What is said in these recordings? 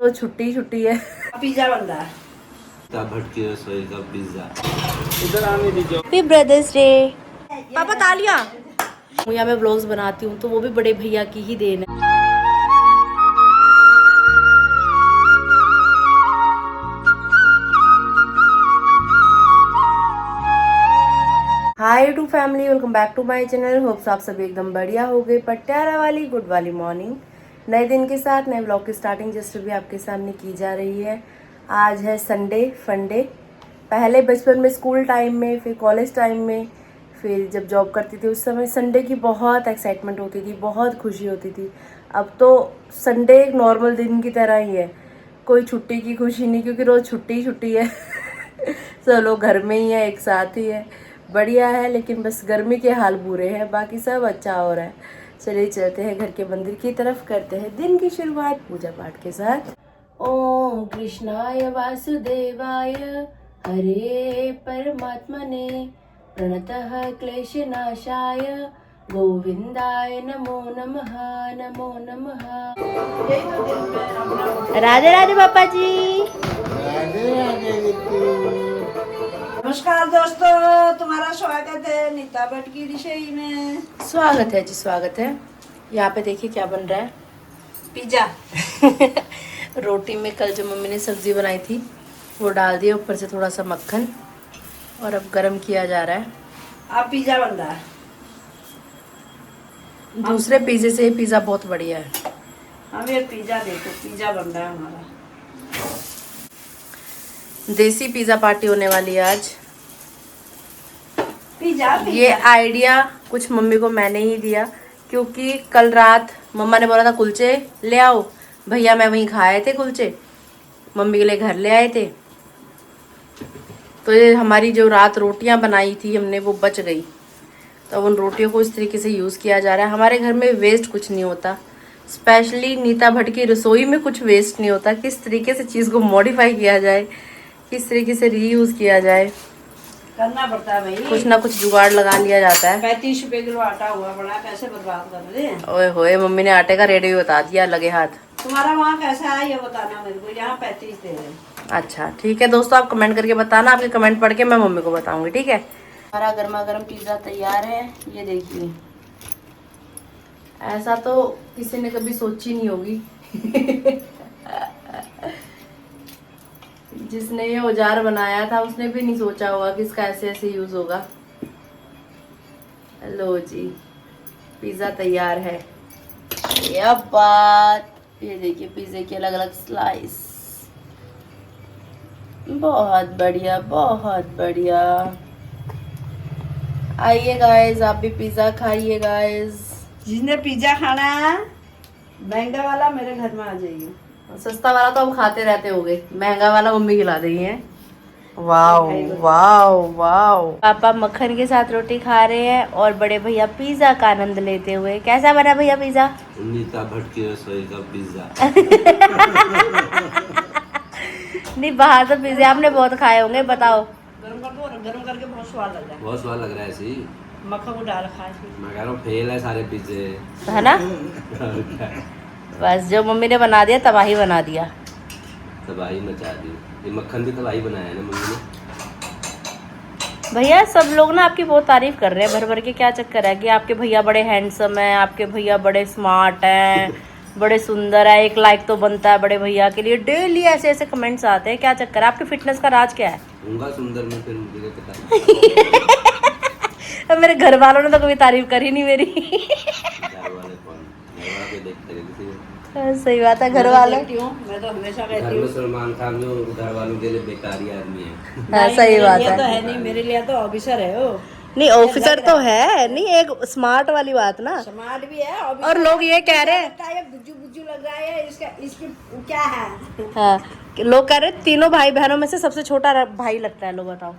तो छुट्टी छुट्टी है। पिज्जा बन रहा है। भटकी रसोई का पिज्जा। इधर आने दीजिए। Happy brothers day. पापा तालियां। या मैं व्लॉग्स बनाती हूँ तो वो भी बड़े भैया की ही देन है। Hi to family, welcome back to my channel. Hopes आप सभी एकदम बढ़िया हो गए। पटियाला वाली गुड वाली मॉर्निंग, नए दिन के साथ नए ब्लॉग की स्टार्टिंग जस्ट भी आपके सामने की जा रही है। आज है संडे फंडे। पहले बचपन में स्कूल टाइम में, फिर कॉलेज टाइम में, फिर जब जॉब करती थी उस समय संडे की बहुत एक्साइटमेंट होती थी, बहुत खुशी होती थी। अब तो संडे एक नॉर्मल दिन की तरह ही है, कोई छुट्टी की खुशी नहीं, क्योंकि रोज़ छुट्टी छुट्टी है। सब लोग घर में ही है, एक साथ ही है, बढ़िया है। लेकिन बस गर्मी के हाल बुरे हैं, बाकी सब अच्छा हो रहा है। चलिए चलते हैं घर के मंदिर की तरफ, करते हैं दिन की शुरुआत पूजा पाठ के साथ। ओम कृष्णाय वासुदेवाय हरे परमात्मने प्रणतः क्लेशनाशाय गोविंदाय नमो नमः नमो नमः। राधे राधे पापा जी। नमस्कार दोस्तों, तुम्हारा स्वागत है नीता भटकी रसोई में। स्वागत है जी, स्वागत है। यहाँ पे देखिए क्या बन रहा है, पिज्जा। रोटी में कल जो मम्मी ने सब्जी बनाई थी वो डाल दिया, ऊपर से थोड़ा सा मक्खन, और अब गरम किया जा रहा है। अब पिज्जा बन रहा है। दूसरे पिज्जे से पिज्ज़ा बहुत बढ़िया है। हम ये पिज्जा देखो, पिज्जा बन रहा है हमारा। देसी पिज़्ज़ा पार्टी होने वाली है आज। पिज्जा ये आइडिया कुछ मम्मी को मैंने ही दिया, क्योंकि कल रात मम्मा ने बोला था कुलचे ले आओ, भैया मैं वहीं खाए थे कुलचे, मम्मी के लिए घर ले आए थे। तो ये हमारी जो रात रोटियां बनाई थी हमने वो बच गई, तो उन रोटियों को इस तरीके से यूज़ किया जा रहा है। हमारे घर में वेस्ट कुछ नहीं होता, स्पेशली नीता भटकी रसोई में कुछ वेस्ट नहीं होता। किस तरीके से चीज़ को मॉडिफाई किया जाए, किस तरीके से रीयूज़ किया जाए, करना पड़ता है भाई। कुछ ना कुछ जुगाड़ लगा लिया जाता है। 35 रुपए किलो आटा हुआ पड़ा, कैसे बर्बाद कर रहे हैं। ओए होए, मम्मी ने आटे का रेट भी बता दिया, लगे हाथ। तुम्हारा वहाँ कैसा है ये बताना मेरे को। यहाँ 35 दे रहे हैं। अच्छा ठीक है दोस्तों, आप कमेंट करके बताना, आपके कमेंट पढ़ के मैं मम्मी को बताऊंगी, ठीक है। हमारा गर्मा गर्म पिज़्ज़ा तैयार है, ये देखिए। ऐसा तो किसी ने कभी सोची नहीं होगी। जिसने ये औजार बनाया था उसने भी नहीं सोचा होगा कि इसका ऐसे ऐसे यूज होगा। लो जी, पिज़्ज़ा तैयार है। ये बात, ये देखिए पिज़्ज़े की अलग अलग स्लाइस, बहुत बढ़िया बहुत बढ़िया। आइए गाइस, आप भी पिज़्ज़ा खाइए गाइस। जिसने पिज्जा खाना है महंगा वाला मेरे घर में आ जाइए। सस्ता वाला तो हम खाते रहते होंगे, महंगा वाला मम्मी खिला रही है। Wow wow wow. पापा मक्खन के साथ रोटी खा रहे हैं और बड़े भैया पिज़्ज़ा का आनंद लेते हुए। कैसा बना भैया पिज़्ज़ा? नीता भटकी रसोई का पिज्जा। नहीं, बाहर तो पिज़्ज़ा आपने बहुत खाए होंगे, बताओ। गर्म करके बहुत स्वाद लग रहा है। बहुत स्वाद लग रहा है ऐसे ही। मक्खन को डाल खा। मैं कह रहा हूँ फेल है सारे पिज्जे, है ना। बस जो मम्मी ने बना दिया तबाही बना दिया, तबाही मचा दी। ये मक्खन भी तबाही बनाया है ना मम्मी ने। भैया सब लोग ना आपकी बहुत तारीफ कर रहे हैं भर भर के। क्या चक्कर है कि आपके भैया बड़े हैंडसम हैं, आपके भैया बड़े स्मार्ट हैं, बड़े सुंदर है, 1 लाइक तो बनता है बड़े भैया के लिए। डेली ऐसे ऐसे कमेंट्स आते हैं, क्या चक्कर है? आपकी फिटनेस का राज क्या है? होगा सुंदर में, फिर मुझे पता अब मेरे घर वालों ने तो कभी तारीफ करी नहीं मेरी। घर वाले कौन, घर वाले देखते हैं किसी को। सही बात है, घर वाले। मैं तो हमेशा घर कहती में हूँ सलमान खान जो घर वालों के लिए बेकारी आदमी है। हाँ सही बात तो है। है नहीं, मेरे लिए तो ऑफिसर है वो। नहीं ऑफिसर तो है, नहीं एक स्मार्ट वाली बात ना। समाज भी है और लोग ये कह रहे हैं, ये बुज्जू बुज्जू लग रहा है इसका, इसकी क्या है। हाँ लोग कह रहे हैं तीनों भाई बहनों में से सबसे छोटा भाई लगता है। लोग बताओ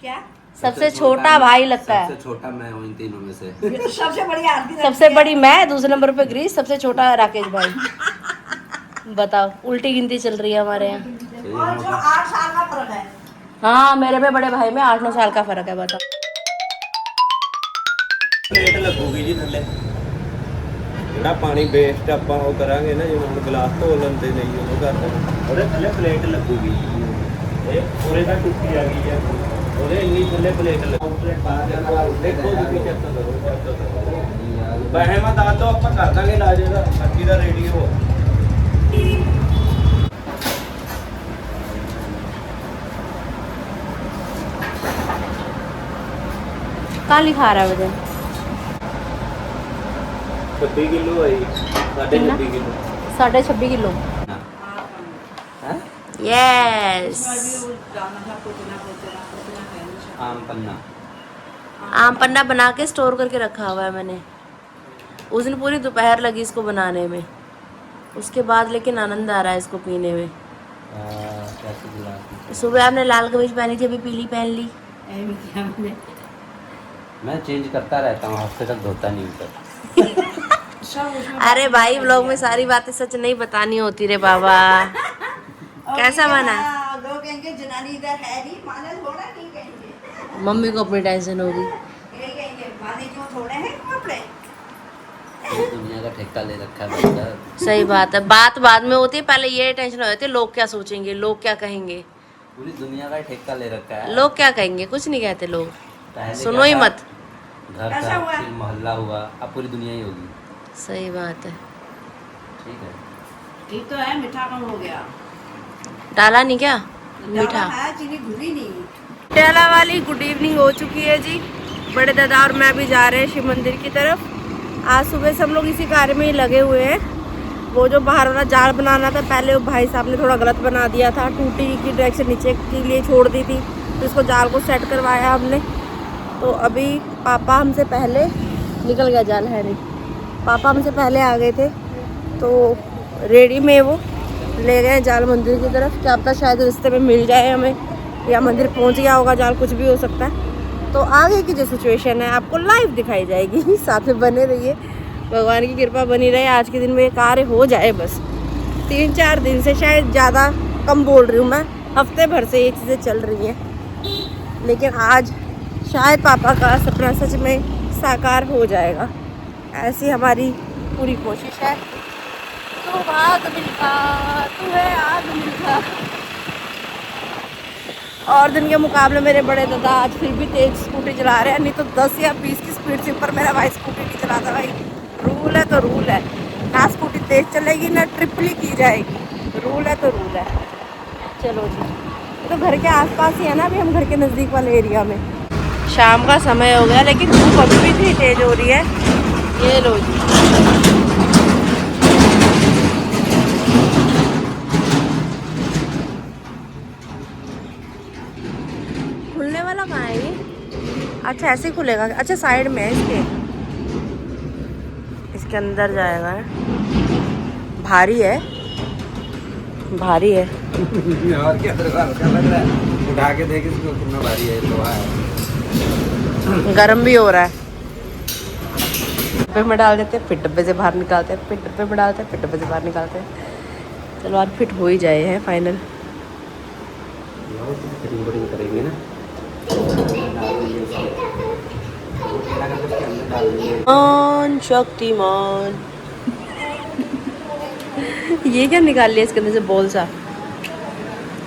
क्या सबसे छोटा भाई लगता है। सबसे छोटा मैं हूँ इन तीनों में से। ये तो सबसे बड़ी आरती सबसे बड़ी मैं, दूसरे नंबर पे ग्रीस, सबसे छोटा राकेश भाई। बताओ, उल्टी गिनती चल रही है हमारे यहाँ। और जो 8 साल का फर्क है। हाँ मेरे पे बड़े भाई में 8-9 साल का फर्क है। बताओ प्लेट लगोगी जी थल्ले। ਜਿਹੜਾ ਪਾਣੀ ਵੇਸਟ ਆਪਾਂ ਉਹ ਕਰਾਂਗੇ ਨਾ, ਜਿਵੇਂ ਹੁਣ ਗਲਾਸ ਧੋ ਲੈਂਦੇ ਨਹੀਂ ਉਹ ਕਰਦੇ ਉਹਦੇ ਥੱਲੇ ਪਲੇਟ ਲੱਗੂਗੀ। ਇਹ ਉਰੇ ਤਾਂ ਟੁੱਟੀ ਆ ਗਈ ਹੈ, ਉਹਦੇ ਇੰਨੀ ਥੱਲੇ ਪਲੇਟ ਲੱਗੂਗੀ। ਦੇਖੋ ਤੁਸੀਂ ਚੈੱਕ ਕਰੋ। ਵੈਸੇ ਮੈਂ ਦੱਸ ਦੋ ਆਪਾਂ ਕਰ ਦਾਂਗੇ ਇਲਾਜ ਇਹਦਾ, ਬਾਕੀ ਦਾ ਰੇਡੀਓ। कहाँ लिखा रहा है वजन? 26 किलो है जी, 26.5 किलो। 26.5 किलो। हाँ? यस। जाना था पुदीना है आम पन्ना। आम पन्ना बना के स्टोर करके रखा हुआ है मैंने। उस दिन पूरी दोपहर लगी इसको बनाने में, उसके बाद लेकिन आनंद आ रहा है इसको पीने में। कैसे गिलास? सुबह आपने लाल कमीज पहनी थी, अभी पीली पहन ली। ऐਵੇਂ किया मैंने। मैं चेंज करता रहता हूँ, हफ्ते तक धोता नहीं हूँ। सब उसमें अरे भाई व्लॉग में सारी बातें सच नहीं बतानी होती रे बाबा। कैसा बना? लोग कहेंगे जनानी इधर है नहीं, माने थोड़ा नहीं कहेंगे, मम्मी को अपनी टेंशन होगी। ये कहेंगे माने क्यों थोड़े हैं कपड़े। पूरी दुनिया का ठेका ले रखा है बंदा। सही बात है, बात बाद में होती है, पहले ये टेंशन हो जाती है लोग क्या सोचेंगे, लोग क्या कहेंगे। पूरी दुनिया का ठेका ले रखा है। लोग क्या कहेंगे, कुछ नहीं कहते लोग, पहले सुनो क्या ही था? मत। घर कैसा था, हुआ? फिर मोहल्ला हुआ, अब पूरी दुनिया ही होगी। सही बात है। ठीक है। ठीक तो है, मीठा कम हो गया। डाला नहीं क्या मीठा? ज़्यादा है, चीनी घुली नहीं। पटियाला वाली गुड इवनिंग हो चुकी है जी। बड़े दादा और मैं भी जा रहे हैं शिव मंदिर की तरफ। आज सुबह से हम लोग इसी कार्य में ही लगे हुए हैं। वो जो बाहर वाला जाल बनाना था, पहले वो भाई साहब ने थोड़ा गलत बना दिया था, टूटी की डायरेक्शन नीचे के लिए छोड़ दी थी, तो इसको जाल को सेट करवाया हमने। तो अभी पापा हमसे पहले निकल गया, जाल है नहीं, पापा हमसे पहले आ गए थे, तो रेडी में वो ले गए जाल मंदिर की तरफ। क्या पता शायद रास्ते में मिल जाए हमें, या मंदिर पहुंच गया होगा जाल, कुछ भी हो सकता है। तो आगे की जो सिचुएशन है आपको लाइव दिखाई जाएगी, साथ में बने रहिए। भगवान की कृपा बनी रहे, आज के दिन में ये कार्य हो जाए बस। 3-4 दिन से, शायद ज़्यादा कम बोल रही हूँ मैं, हफ्ते भर से ये चीज़ें चल रही हैं, लेकिन आज शायद पापा का सपना सच में साकार हो जाएगा, ऐसी हमारी पूरी कोशिश है। तो भाग मिलता तू है आग मिलता। और दिन के मुकाबले मेरे बड़े दादा आज फिर भी तेज स्कूटी चला रहे हैं, नहीं तो 10 या 20 की स्पीड से ऊपर मेरा भाई स्कूटी नहीं चलाता। भाई रूल है तो रूल है, ना स्कूटी तेज चलेगी ना ट्रिपली की जाएगी, रूल है तो रूल है। चलो जी, तो घर के आसपास ही है ना, अभी हम घर के नज़दीक वाले एरिया में। शाम का समय हो गया लेकिन धूप अभी भी इतनी तेज हो रही है। ये लो जी, खुलने वाला कहाँ है ये? अच्छा ऐसे ही खुलेगा, अच्छा साइड में है इसके अंदर जाएगा। भारी है, भारी है। और क्या लग रहा है, उठा के देख इसको कितना भारी है, लोहा है। गर्म भी हो रहा है। डब्बे में डाल देते हैं, फिर डब्बे से बाहर निकालते हैं, फिर डब्बे में डालते हैं, फिर डब्बे से बाहर निकालते हैं। चलो आज फिट हो ही जाए हैं फाइनल। फिटिंग वटिंग करेंगे ना, मान शक्तिमान। ये क्या निकाल लिया इसके अंदर से बॉल सा?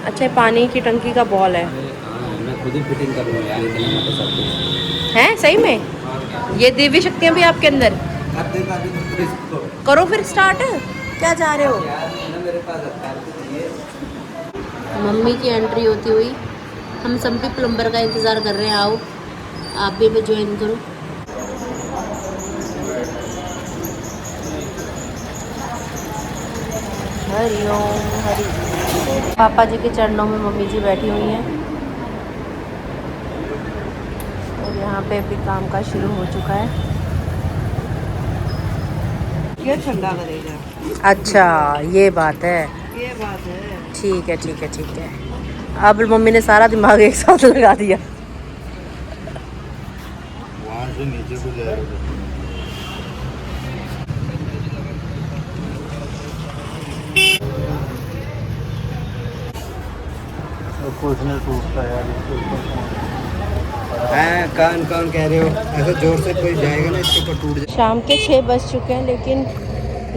अच्छा ये पानी की टंकी का बॉल है। हाँ, मैं खुद ही फिटिंग कर लूँगा यार, इतना मैं तो सब कुछ। हैं सही में? ये देवी शक्तियाँ भी आपके अंदर? करो फिर स्टार्ट, क्या चाह रहे हो? मेरे पास चाहिए। मम्मी की एंट्री होती हुई हम सब भी प्लम्बर का इंतज़ार कर रहे हैं। आओ आप भी हमें ज्वाइन करो। हरिओम हरि। पापा जी के चरणों में मम्मी जी बैठी हुई हैं और यहाँ पे भी काम का शुरू हो चुका है। ये ठंडा करेगा, अच्छा ये बात है, ये बात है। ठीक है ठीक है ठीक है। अब मम्मी ने सारा दिमाग एक साथ लगा दिया। वहाँ से नीचे को जाएगा। कुछ नहीं टूटता यार, इसके ऊपर हैं कौन कौन कह रहे हो? ऐसा जोर से कोई जाएगा ना इसके ऊपर टूट शाम के 6 बज चुके हैं लेकिन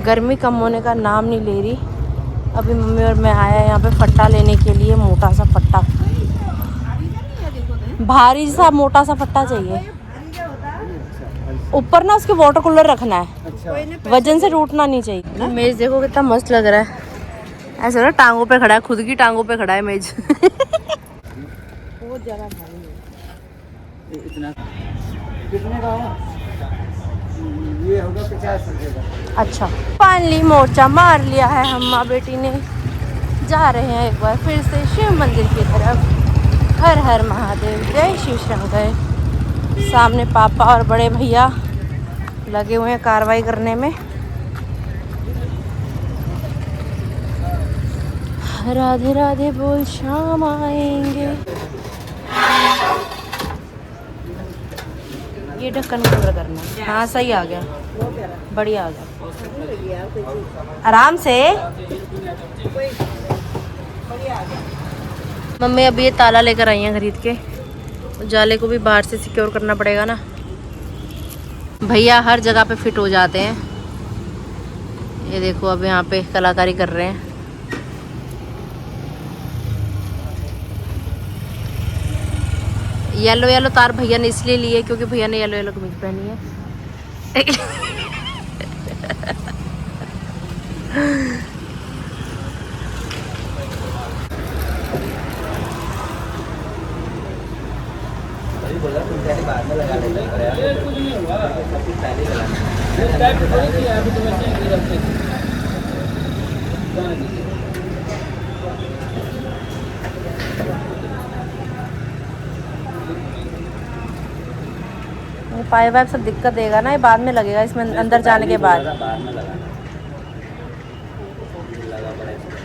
गर्मी कम होने का नाम नहीं ले रही। अभी मम्मी और मैं आया यहाँ पे फट्टा लेने के लिए, मोटा सा फट्टा, भारी सा मोटा सा फट्टा चाहिए। ऊपर ना उसके वाटर कूलर रखना है, वजन से टूटना नहीं चाहिए। मेज देखो कितना मस्त लग रहा है, ऐसा ना टांगों पे खड़ा है, खुद की टांगों पे खड़ा है मेज। बहुत ज्यादा भारी है। इतना कितने का है? ये होगा 50 रुपये का। अच्छा, फाइनली मोर्चा मार लिया है हम माँ बेटी ने। जा रहे हैं एक बार फिर से शिव मंदिर की तरफ। हर हर महादेव, जय शिव शंकर। सामने पापा और बड़े भैया लगे हुए हैं कार्रवाई करने में। राधे राधे बोल शाम आएंगे। ये ढक्कन कवर करना। हाँ सही आ गया, बढ़िया आ गया, आराम से। मम्मी अभी ये ताला लेकर आई हैं खरीद के, उजाले को भी बाहर से सिक्योर करना पड़ेगा ना। भैया हर जगह पे फिट हो जाते हैं। ये देखो अब यहाँ पे कलाकारी कर रहे हैं। येलो येलो तार भैया ने इसलिए लिए क्योंकि भैया ने येलो येलो कमीज पहनी है। बोला तुम पहले बाद में लगा लेना पहले लगाना। पाइप वाइप सब दिक्कत देगा ना, ये बाद में लगेगा इसमें अंदर जाने के बाद। बाद में लगाना लगा पड़ा इसमें।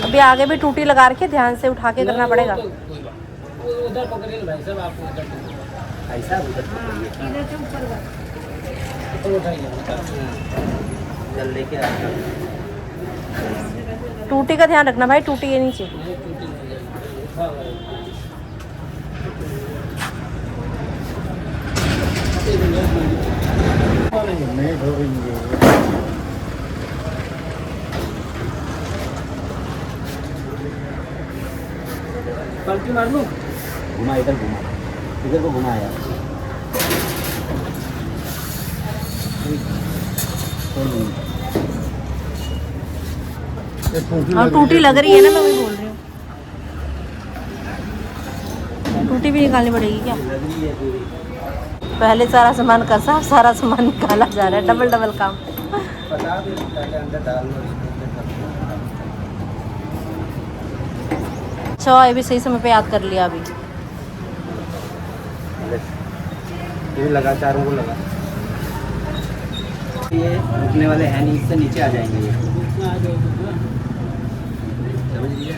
अभी आगे भी टूटी लगा रखी है, ध्यान से उठा के करना पड़ेगा। उधर पकड़िए भाई साहब, आपको ऐसा जल लेके आना। टूटी का ध्यान रखना भाई, टूटी है नीचे। पलटी मार लूं? घुमा, इधर को घुमा यार। हाँ टूटी लग रही है ना, मैं वही बोल रही हूँ। टूटी भी निकालनी पड़ेगी क्या? पहले सारा सामान कसा, सारा सामान निकाला जा रहा है, डबल डबल काम। पता भी पहले अंदर डाल लो। अच्छा ये भी सही समय पे याद कर लिया अभी। ये लगा, चारों को लगा। ये रुकने वाले हैं नहीं, इससे नीचे आ जाएंगे ये। समझ लीजिए,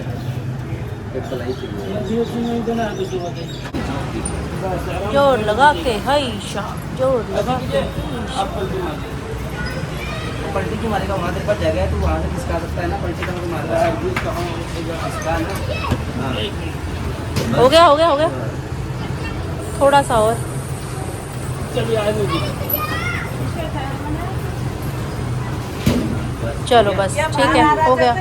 एक सलाई जोर लगा के हईशा, जोर लगा के। पलटी की मारेगा, वहाँ तक पर जगह है तो वहाँ से खिसका सकता है ना। पलटी का मार रहा है खिसका ना। हो गया हो गया हो गया, थोड़ा सा और। चलो बस ठीक है, हो गया।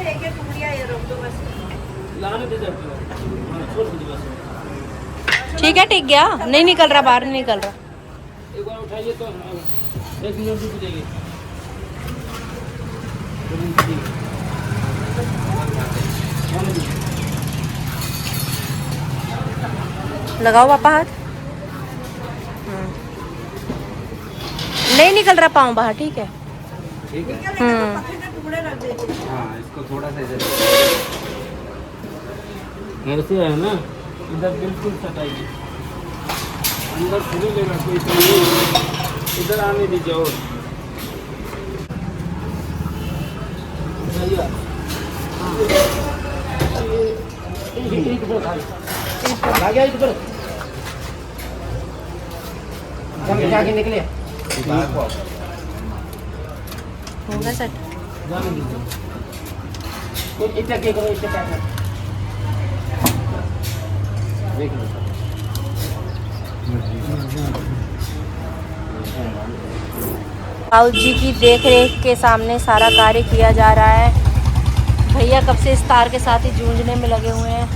ठीक है, टिक गया, नहीं निकल रहा, बाहर नहीं निकल रहा। एक बार उठाइए तो 1 मिनट रुक जाइए। लगाओ पापा हाथ। नहीं निकल रहा पाँव बाहर, ठीक है। ठीक है। हाँ, इसको थोड़ा सा इधर ऐसे है ना, इधर बिल्कुल सटाइए, अंदर खुले लेगा कोई तो नहीं, इधर आने दीजिए। और आ गया इधर। जाके निकले। होगा सेट। जाने दीजिए। कुछ इतना क्या करो, इतना पैसा देख लो। बाबू जी की देख रेख के सामने सारा कार्य किया जा रहा है। भैया कब से इस तार के साथ ही जूझने में लगे हुए हैं।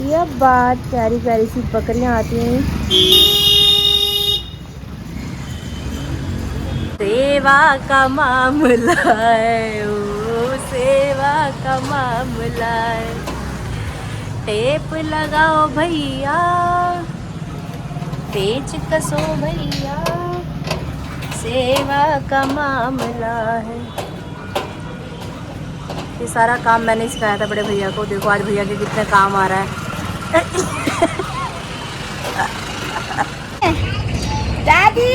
यह बात प्यारी प्यारी सी बकरियां आती हैं। सेवा का मामला है, ओ सेवा का मामला है। टेप लगाओ भैया, पेच कसो भैया, सेवा का मामला है। ये सारा काम मैंने सिखाया था बड़े भैया को। देखो आज भैया के कितने काम आ रहा है। दादी,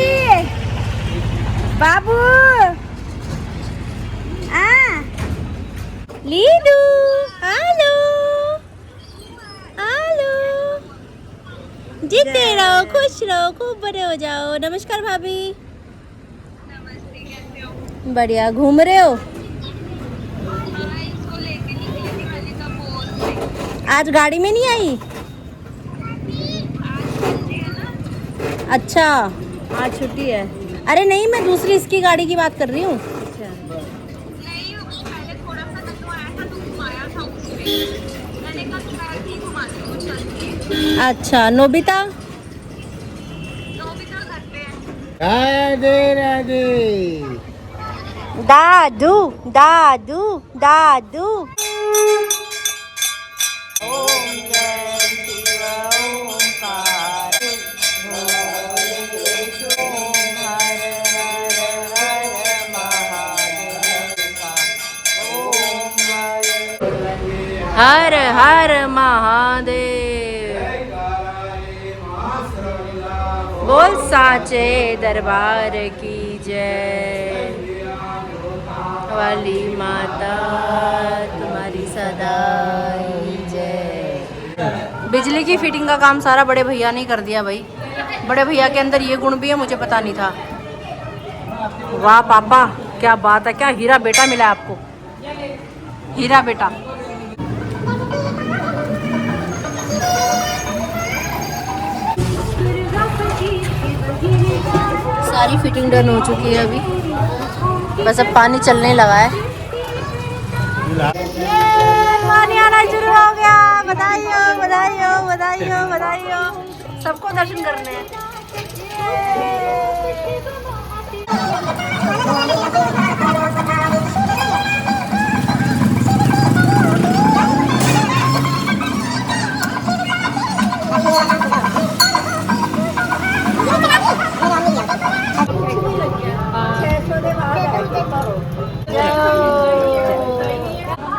बाबू, लीडू, हेलो हेलो, जीते रहो, खुश रहो, खूब बड़े हो जाओ। नमस्कार भाभी। बढ़िया, घूम रहे हो? आज गाड़ी में नहीं आई? अच्छा, आज छुट्टी है। अरे नहीं, मैं दूसरी इसकी गाड़ी की बात कर रही हूँ। अच्छा, नोबिता? राधे राधे। दादू दादू दादू। हर हर महादेव, बोल साचे दरबार की जय। वाली माता तुम्हारी सदा जय। बिजली की फिटिंग का काम सारा बड़े भैया ने कर दिया भाई। बड़े भैया के अंदर ये गुण भी है, मुझे पता नहीं था। वाह पापा, क्या बात है, क्या हीरा बेटा मिला आपको, हीरा बेटा। सारी फिटिंग डन हो चुकी है अभी, बस अब पानी चलने लगा है। पानी आना शुरू हो गया। बधाई हो, बधाई हो, बधाई हो, बधाई हो। सबको दर्शन करने हैं।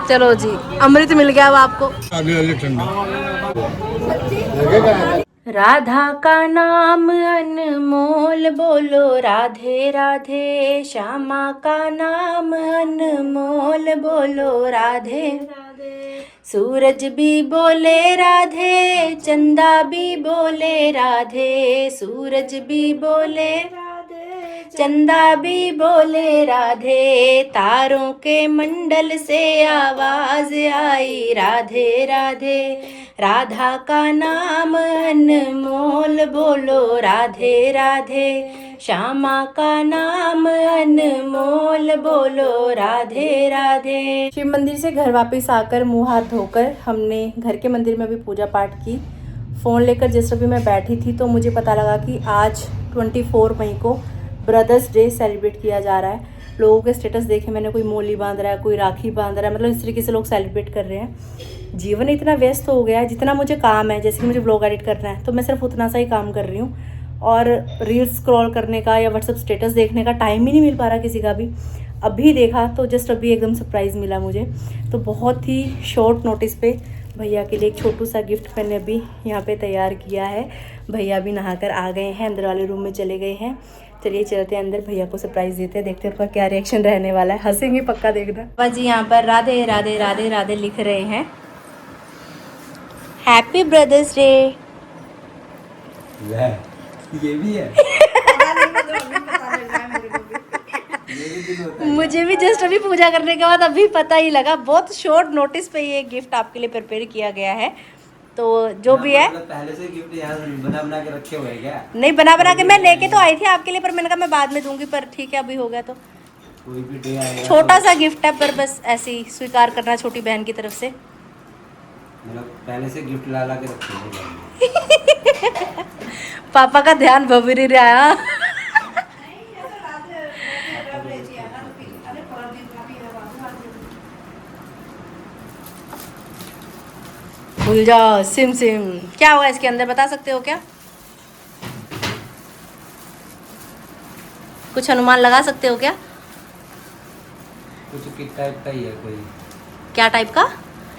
चलो जी, अमृत मिल गया अब आपको। राधा का नाम अनमोल, बोलो राधे राधे। श्यामा का नाम अनमोल, बोलो राधे राधे। सूरज भी बोले राधे, चंदा भी बोले राधे। सूरज भी बोले चंदा भी बोले राधे। तारों के मंडल से आवाज आई राधे राधे। राधा का नाम अनमोल, बोलो राधे राधे। श्यामा का नाम अनमोल, बोलो राधे राधे। शिव मंदिर से घर वापस आकर मुंह हाथ धोकर हमने घर के मंदिर में भी पूजा पाठ की। फ़ोन लेकर जिस भी मैं बैठी थी तो मुझे पता लगा कि आज 24 मई को ब्रदर्स डे सेलिब्रेट किया जा रहा है। लोगों के स्टेटस देखे मैंने, कोई मोली बांध रहा है, कोई राखी बांध रहा है, मतलब इस तरीके से लोग सेलिब्रेट कर रहे हैं। जीवन इतना व्यस्त हो गया है, जितना मुझे काम है, जैसे कि मुझे ब्लॉग एडिट करना है तो मैं सिर्फ उतना सा ही काम कर रही हूँ, और रील्स स्क्रॉल करने का या व्हाट्सअप स्टेटस देखने का टाइम ही नहीं मिल पा रहा किसी का भी। अभी देखा तो जस्ट अभी एकदम सरप्राइज़ मिला मुझे, तो बहुत ही शॉर्ट नोटिस पे भैया के लिए एक छोटू सा गिफ्ट मैंने अभी यहाँ पे तैयार किया है। भैया भी नहाकर आ गए हैं, अंदर वाले रूम में चले गए हैं। चलिए चलते हैं अंदर, भैया को सरप्राइज देते हैं, देखते हैं उनका क्या रिएक्शन रहने वाला है। हंसेंगे पक्का, देखना। बाबा जी यहाँ पर राधे राधे राधे राधे लिख रहे हैं। Happy brothers day. ये भी है, पता नहीं, मुझे अभी पता लग रहा है मेरे को भी। ये भी दिन होता है। मुझे भी जस्ट अभी पूजा करने के बाद अभी पता ही लगा। बहुत शॉर्ट नोटिस पे ये गिफ्ट आपके लिए प्रिपेयर किया गया है। तो जो भी है, मतलब पहले से गिफ्ट यहाँ बना बना के रखे हुए हैं क्या? नहीं बना बना के मैं लेके तो आई थी आपके लिए, पर मैंने कहा मैं बाद में दूंगी, पर ठीक है अभी हो गया। तो कोई भी डे आएगा छोटा तो- सा गिफ्ट है, पर बस ऐसे ही स्वीकार करना छोटी बहन की तरफ से। मतलब पहले से गिफ्ट ला ला के रखे हुए हैं। पापा का ध्यान भवर ही रहा है। भूल जाओ सिम सिम। क्या होगा इसके अंदर, बता सकते हो क्या? कुछ अनुमान लगा सकते हो क्या? कुछ किट टाइप का ही है कोई, क्या टाइप का?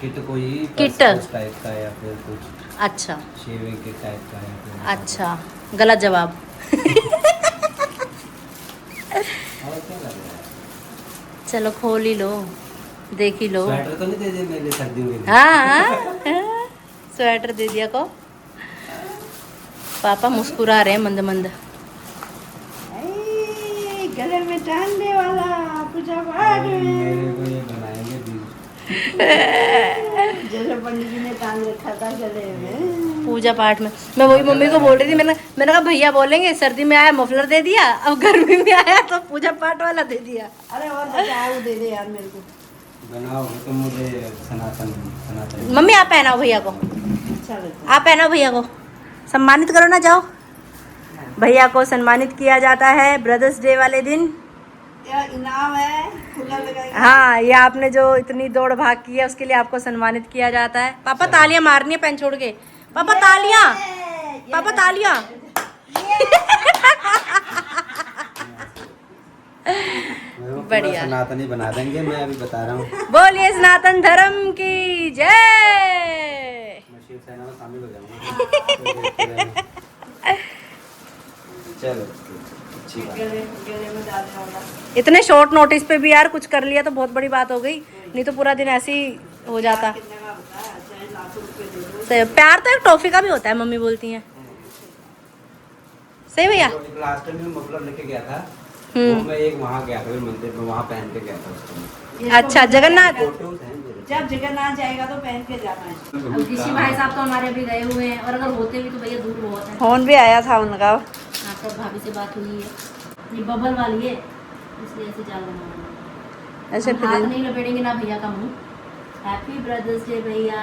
किट कोई किट? पर्स टाइप का या फिर कुछ अच्छा शेविंग किट टाइप का या फिर अच्छा, गलत जवाब। और क्या लग रहा है? चलो खोल ही लो, देख ही लो। स्वेटर तो नहीं दे दिए मेरे सर्दियों के लिए? हाँ स्वेटर दे दिया को। पापा मुस्कुरा रहे हैं मंद मंद। ऐ, गले में टांगने वाला पूजा पाठ में। मेरे को ये बनाएंगे भी। जैसे पंडित जी ने टांग रखा था गले में। पूजा पाठ में मैं वही मम्मी को बोल रही थी। मैंने कहा भैया बोलेंगे सर्दी में आया मफलर दे दिया, अब गर्मी में आया तो पूजा पाठ वाला दे दिया। अरे और बचा वो दे दे यार मेरे को। बनाओगे तो मुझे सनातन सनातन मम्मी आप पहनाओ भैया को, अच्छा लगता आप पहनाओ भैया को, सम्मानित करो ना। जाओ, भैया को सम्मानित किया जाता है ब्रदर्स डे वाले दिन। है। यार इनाम है, खुला लगाएगा। हाँ, ये आपने जो इतनी दौड़ भाग की है उसके लिए आपको सम्मानित किया जाता है। पापा तालियां मारनी है पेन छोड़ के। पापा तालियां, पापा तालियां। बढ़िया। सनातनी बना देंगे, मैं अभी बता रहा हूँ। बोलिए सनातन धर्म की जय। मैं शिव सेना में शामिल हो जाऊंगा। चलो अच्छी बात है। गले में डालने वाला। इतने शॉर्ट नोटिस पे भी यार कुछ कर लिया तो बहुत बड़ी बात हो गई, नहीं तो पूरा दिन ऐसे ही हो जाता। कितने का होता है? चाहे लाखों रुपए दे दो। सही, प्यार तो एक टॉफी का भी होता है, मम्मी बोलती हैं। सही भैया। लास्ट टाइम में मफलर लेके गया था, हम्म। वो मैं एक वहाँ गया था मंदिर में, वहाँ पहन के गया था उसको। इसको अच्छा, जगन्नाथ। फोटोज हैं मेरे। जब जगन्नाथ जाएगा तो पहन के जाना है। अब ऋषि भाई साहब तो हमारे अभी गए हुए हैं, और अगर होते भी तो भैया दूर बहुत है। फोन भी आया था उनका। हाँ, तब भाभी से बात हुई है। ये बबल वाली है, इसलिए ऐसे जाल बना ऐसे हम हाथ नहीं लपेटेंगे ना भैया का मुंह। हैप्पी ब्रदर्स डे भैया,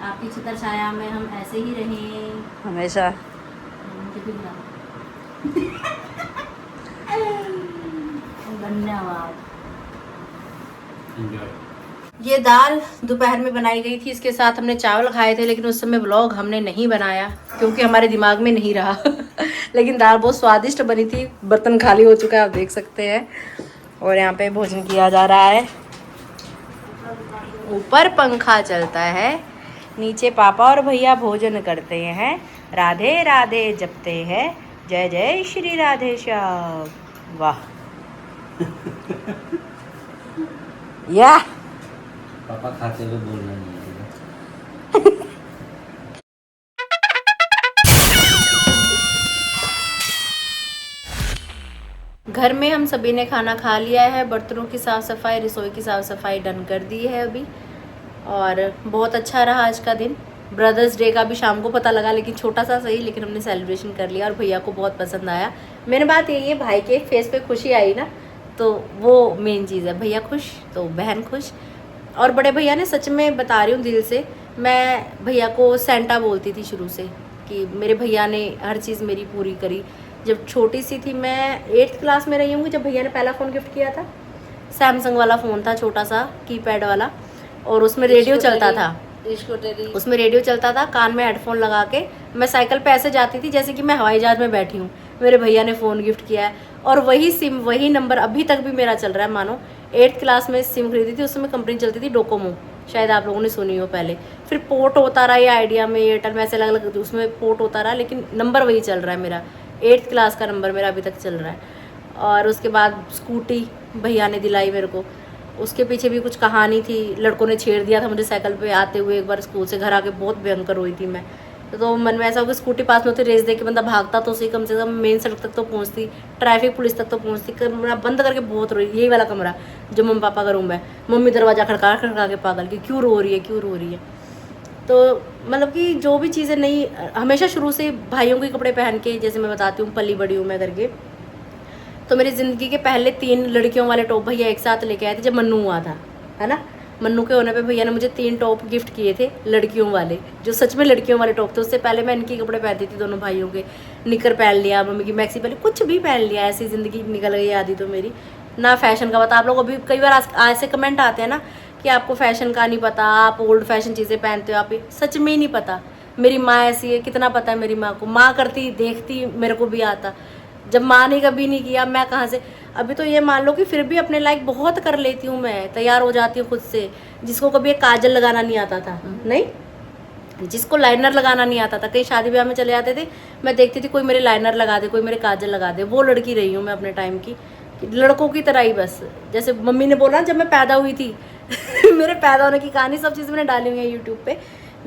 आपकी छतर छाया में हम ऐसे ही रहें। हमेशा। मुझे भी बुला। धन्यवाद। ये दाल दोपहर में बनाई गई थी, इसके साथ हमने चावल खाए थे, लेकिन उस समय व्लॉग हमने नहीं बनाया क्योंकि हमारे दिमाग में नहीं रहा। लेकिन दाल बहुत स्वादिष्ट बनी थी। बर्तन खाली हो चुका है, आप देख सकते हैं। और यहाँ पे भोजन किया जा रहा है। ऊपर पंखा चलता है, नीचे पापा और भैया भोजन करते हैं, राधे राधे जपते हैं, जय जय श्री राधे श्याम। वाह या पापा खाते हुए बोलना नहीं है। घर में हम सभी ने खाना खा लिया है। बर्तनों की साफ़ सफाई, रसोई की साफ़ सफाई डन कर दी है अभी। और बहुत अच्छा रहा आज का दिन। ब्रदर्स डे का भी शाम को पता लगा, लेकिन छोटा सा सही, लेकिन हमने सेलिब्रेशन कर लिया और भैया को बहुत पसंद आया। मेन बात यही है, भाई के फेस पे खुशी आई ना, तो वो मेन चीज़ है। भैया खुश तो बहन खुश। और बड़े भैया ने, सच में बता रही हूँ दिल से, मैं भैया को सेंटा बोलती थी शुरू से, कि मेरे भैया ने हर चीज़ मेरी पूरी करी। जब छोटी सी थी, मैं 8th क्लास में रही हूँ जब भैया ने पहला फ़ोन गिफ्ट किया था। सैमसंग वाला फ़ोन था, छोटा सा कीपैड वाला, और उसमें रेडियो चलता था। उसमें रेडियो चलता था, कान में हेडफोन लगा के मैं साइकिल पे ऐसे जाती थी जैसे कि मैं हवाई जहाज में बैठी हूँ। मेरे भैया ने फ़ोन गिफ्ट किया है, और वही सिम, वही नंबर अभी तक भी मेरा चल रहा है। मानो 8th क्लास में सिम खरीदी थी, उस समय कंपनी चलती थी डोकोमो, शायद आप लोगों ने सुनी हो पहले। फिर पोर्ट होता रहा, ये आइडिया में, एयरटेल में, ऐसे अलग अलग उसमें पोर्ट होता रहा, लेकिन नंबर वही चल रहा है मेरा। 8th क्लास का नंबर मेरा अभी तक चल रहा है। और उसके बाद स्कूटी भैया ने दिलाई मेरे को। उसके पीछे भी कुछ कहानी थी। लड़कों ने छेड़ दिया था मुझे साइकिल पे आते हुए, एक बार स्कूल से घर आके बहुत भयंकर हुई थी मैं। तो मन में ऐसा हो कि स्कूटी पास में होती, रेस दे के बंदा भागता तो सही, कम से कम मेन सड़क तक तो पहुंचती, ट्रैफिक पुलिस तक तो पहुंचती। कमरा बंद करके बहुत रोई, यही वाला कमरा जो मम्मी पापा का रूम है। मम्मी दरवाजा खड़का खड़का के पागल कि क्यों रो रही है, क्यों रो रही है। तो मतलब कि जो भी चीज़ें नहीं, हमेशा शुरू से भाइयों के कपड़े पहन के, जैसे मैं बताती हूँ पली बड़ी हूँ मैं करके, तो मेरी ज़िंदगी के पहले 3 लड़कियों वाले टॉप भैया एक साथ लेके आए थे जब मन्नू हुआ था, है ना। मन्नू के होने पे भैया ने मुझे 3 टॉप गिफ्ट किए थे लड़कियों वाले, जो सच में लड़कियों वाले टॉप थे। उससे पहले मैं इनके कपड़े पहनती थी, दोनों भाइयों के। निकर पहन लिया, मम्मी की मैक्सी पहन ली, कुछ भी पहन लिया, ऐसी ज़िंदगी निकल गई आधी तो मेरी ना। फैशन का पता, आप लोग अभी कई बार ऐसे कमेंट आते हैं ना कि आपको फैशन का नहीं पता, आप ओल्ड फैशन चीज़ें पहनते हो। आप सच में ही नहीं पता। मेरी माँ ऐसी है, कितना पता है मेरी माँ को। माँ करती देखती, मेरे को भी आता। जब माँ ने कभी नहीं किया, मैं कहाँ से। अभी तो ये मान लो कि फिर भी अपने लायक बहुत कर लेती हूँ मैं, तैयार हो जाती हूँ खुद से। जिसको कभी एक काजल लगाना नहीं आता था, नहीं, जिसको लाइनर लगाना नहीं आता था, कहीं शादी ब्याह में चले जाते थे, मैं देखती थी कोई मेरे लाइनर लगा दे, कोई मेरे काजल लगा दे। वो लड़की रही हूँ मैं अपने टाइम की, लड़कों की तरह ही बस। जैसे मम्मी ने बोला जब मैं पैदा हुई थी मेरे पैदा होने की कहानी सब चीज़ मैंने डाली हुई है यूट्यूब पे।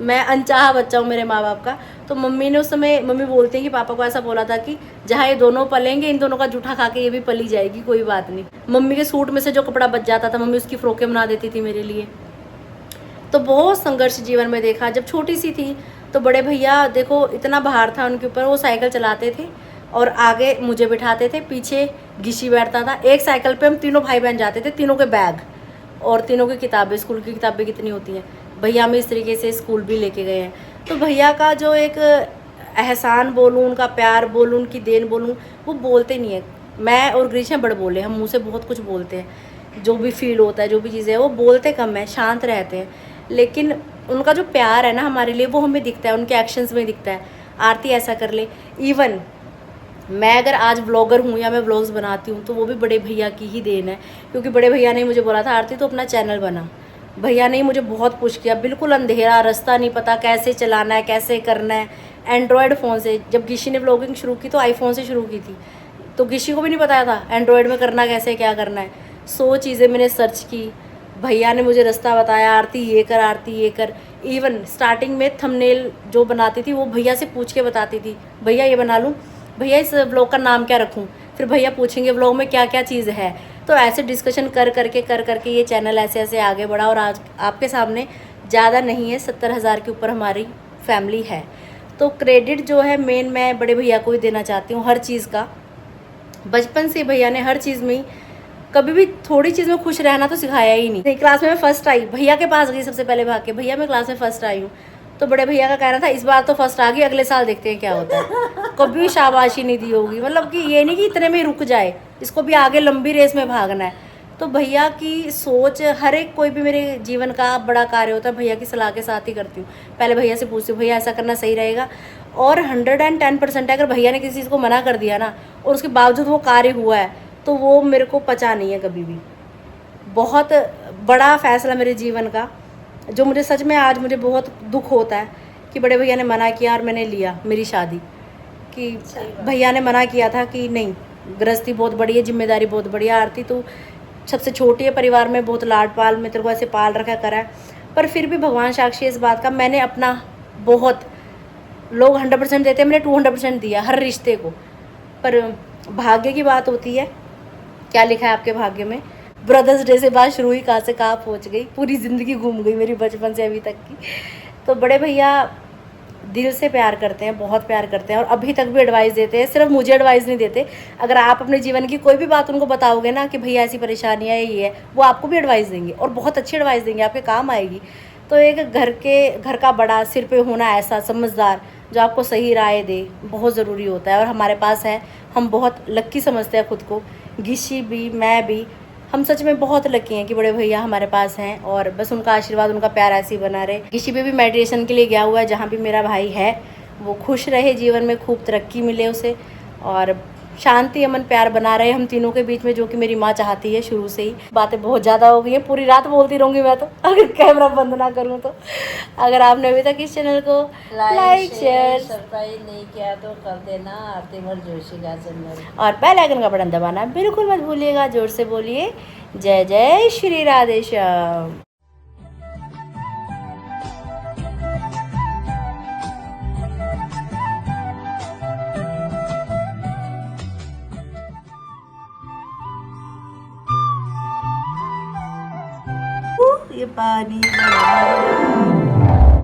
मैं अनचाहा बच्चा हूँ मेरे माँ बाप का। तो मम्मी ने उस समय, मम्मी बोलती हैं कि पापा को ऐसा बोला था कि जहाँ ये दोनों पलेंगे, इन दोनों का जूठा खा के ये भी पली जाएगी, कोई बात नहीं। मम्मी के सूट में से जो कपड़ा बच जाता था, मम्मी उसकी फ्रॉकें बना देती थी मेरे लिए। तो बहुत संघर्ष जीवन में देखा। जब छोटी सी थी तो बड़े भैया देखो इतना भार था उनके ऊपर, वो साइकिल चलाते थे और आगे मुझे बिठाते थे, पीछे घिसी बैठता था। एक साइकिल पे हम तीनों भाई बहन जाते थे, तीनों के बैग और तीनों की किताबें, स्कूल की किताबें कितनी होती हैं। भैया हमें इस तरीके से स्कूल भी लेके गए हैं। तो भैया का जो एक एहसान बोलूँ, उनका प्यार बोलूँ, उनकी देन बोलूँ, वो बोलते नहीं है। मैं और ग्रीष्म बड़े बोले, हम मुँह से बहुत कुछ बोलते हैं, जो भी फील होता है, जो भी चीज़ें हैं, वो बोलते कम है, शांत रहते हैं। लेकिन उनका जो प्यार है ना हमारे लिए, वो हमें दिखता है, उनके एक्शंस में दिखता है। आरती ऐसा कर ले, इवन मैं अगर आज व्लॉगर हूँ या मैं व्लॉग्स बनाती हूँ तो वो भी बड़े भैया की ही देन है। क्योंकि बड़े भैया ने मुझे बोला था आरती तो अपना चैनल बना। भैया ने मुझे बहुत पुश किया, बिल्कुल अंधेरा, रास्ता नहीं पता, कैसे चलाना है, कैसे करना है। एंड्रॉयड फ़ोन से, जब गिशी ने व्लॉगिंग शुरू की तो आईफोन से शुरू की थी, तो गिशी को भी नहीं बताया था एंड्रॉयड में करना कैसे, क्या करना है। 100 चीज़ें मैंने सर्च की, भैया ने मुझे रास्ता बताया, आरती ये कर, आरती ये कर। इवन स्टार्टिंग में थंबनेल जो बनाती थी वो भैया से पूछ के बताती थी, भैया ये बना लूँ, भैया इस व्लॉग का नाम क्या रखूँ, फिर भैया पूछेंगे व्लॉग में क्या क्या चीज़ है। तो ऐसे डिस्कशन कर करके ये चैनल ऐसे ऐसे आगे बढ़ा और आज आपके सामने ज़्यादा नहीं है, 70,000 के ऊपर हमारी फैमिली है। तो क्रेडिट जो है मेन मैं बड़े भैया को ही देना चाहती हूँ हर चीज़ का। बचपन से भैया ने हर चीज़ में, कभी भी थोड़ी चीज़ में खुश रहना तो सिखाया ही नहीं। क्लास में मैं फर्स्ट आई, भैया के पास गई सबसे पहले भाग के, भैया मैं क्लास में फर्स्ट आई हूँ। तो बड़े भैया का कहना था इस बार तो फर्स्ट आ गई, अगले साल देखते हैं क्या होता है। कभी भी शाबाशी नहीं दी होगी, मतलब कि ये नहीं कि इतने में रुक जाए, इसको भी आगे लंबी रेस में भागना है। तो भैया की सोच, हर एक कोई भी मेरे जीवन का बड़ा कार्य होता है भैया की सलाह के साथ ही करती हूँ। पहले भैया से पूछती हूँ भैया ऐसा करना सही रहेगा, और 110% है। अगर भैया ने किसी चीज़ को मना कर दिया ना और उसके बावजूद वो कार्य हुआ है तो वो मेरे को पचा नहीं है कभी भी। बहुत बड़ा फैसला मेरे जीवन का, जो मुझे सच में आज मुझे बहुत दुख होता है कि बड़े भैया ने मना किया और मैंने लिया मेरी शादी। कि भैया ने मना किया था कि नहीं, गृहस्थी बहुत बड़ी है, जिम्मेदारी बहुत बड़ी है, आरती तो सबसे छोटी है परिवार में, बहुत लाड पाल में तेरे को ऐसे पाल रखा करा है। पर फिर भी भगवान साक्षी इस बात का, मैंने अपना बहुत, लोग 100% देते हैं, मैंने 200% दिया हर रिश्ते को। पर भाग्य की बात होती है, क्या लिखा है आपके भाग्य में। ब्रदर्स डे से बात शुरू हुई, कहाँ से कहाँ पहुँच गई, पूरी ज़िंदगी घूम गई मेरी बचपन से अभी तक की। तो बड़े भैया दिल से प्यार करते हैं, बहुत प्यार करते हैं, और अभी तक भी एडवाइस देते हैं। सिर्फ मुझे एडवाइस नहीं देते, अगर आप अपने जीवन की कोई भी बात उनको बताओगे ना कि भैया ऐसी परेशानियाँ है, ये है, वो आपको भी एडवाइस देंगे और बहुत अच्छी एडवाइस देंगे, आपके काम आएगी। तो एक घर का बड़ा सिर पे होना, ऐसा समझदार जो आपको सही राय दे, बहुत ज़रूरी होता है। और हमारे पास है, हम बहुत लक्की समझते हैं खुद को, गिशी भी, मैं भी, हम सच में बहुत लकी हैं कि बड़े भैया हमारे पास हैं। और बस उनका आशीर्वाद, उनका प्यार ऐसे ही बना रहे। गिशी पे भी मेडिटेशन के लिए गया हुआ है, जहाँ भी मेरा भाई है वो खुश रहे, जीवन में खूब तरक्की मिले उसे, और शांति अमन प्यार बना रहे हम तीनों के बीच में, जो कि मेरी माँ चाहती है शुरू से ही। बातें बहुत ज़्यादा हो गई हैं, पूरी रात बोलती रहूँगी मैं तो, अगर कैमरा बंद ना करूँ तो। अगर आपने अभी तक इस चैनल को लाइक शेयर सब्सक्राइब नहीं किया तो कर देना, आरती भर जोशी का चैनल, और बेल आइकन का बटन दबाना बिल्कुल मत भूलिएगा। जोर से बोलिए जय जय श्री राधे श्याम। पानी बड़ा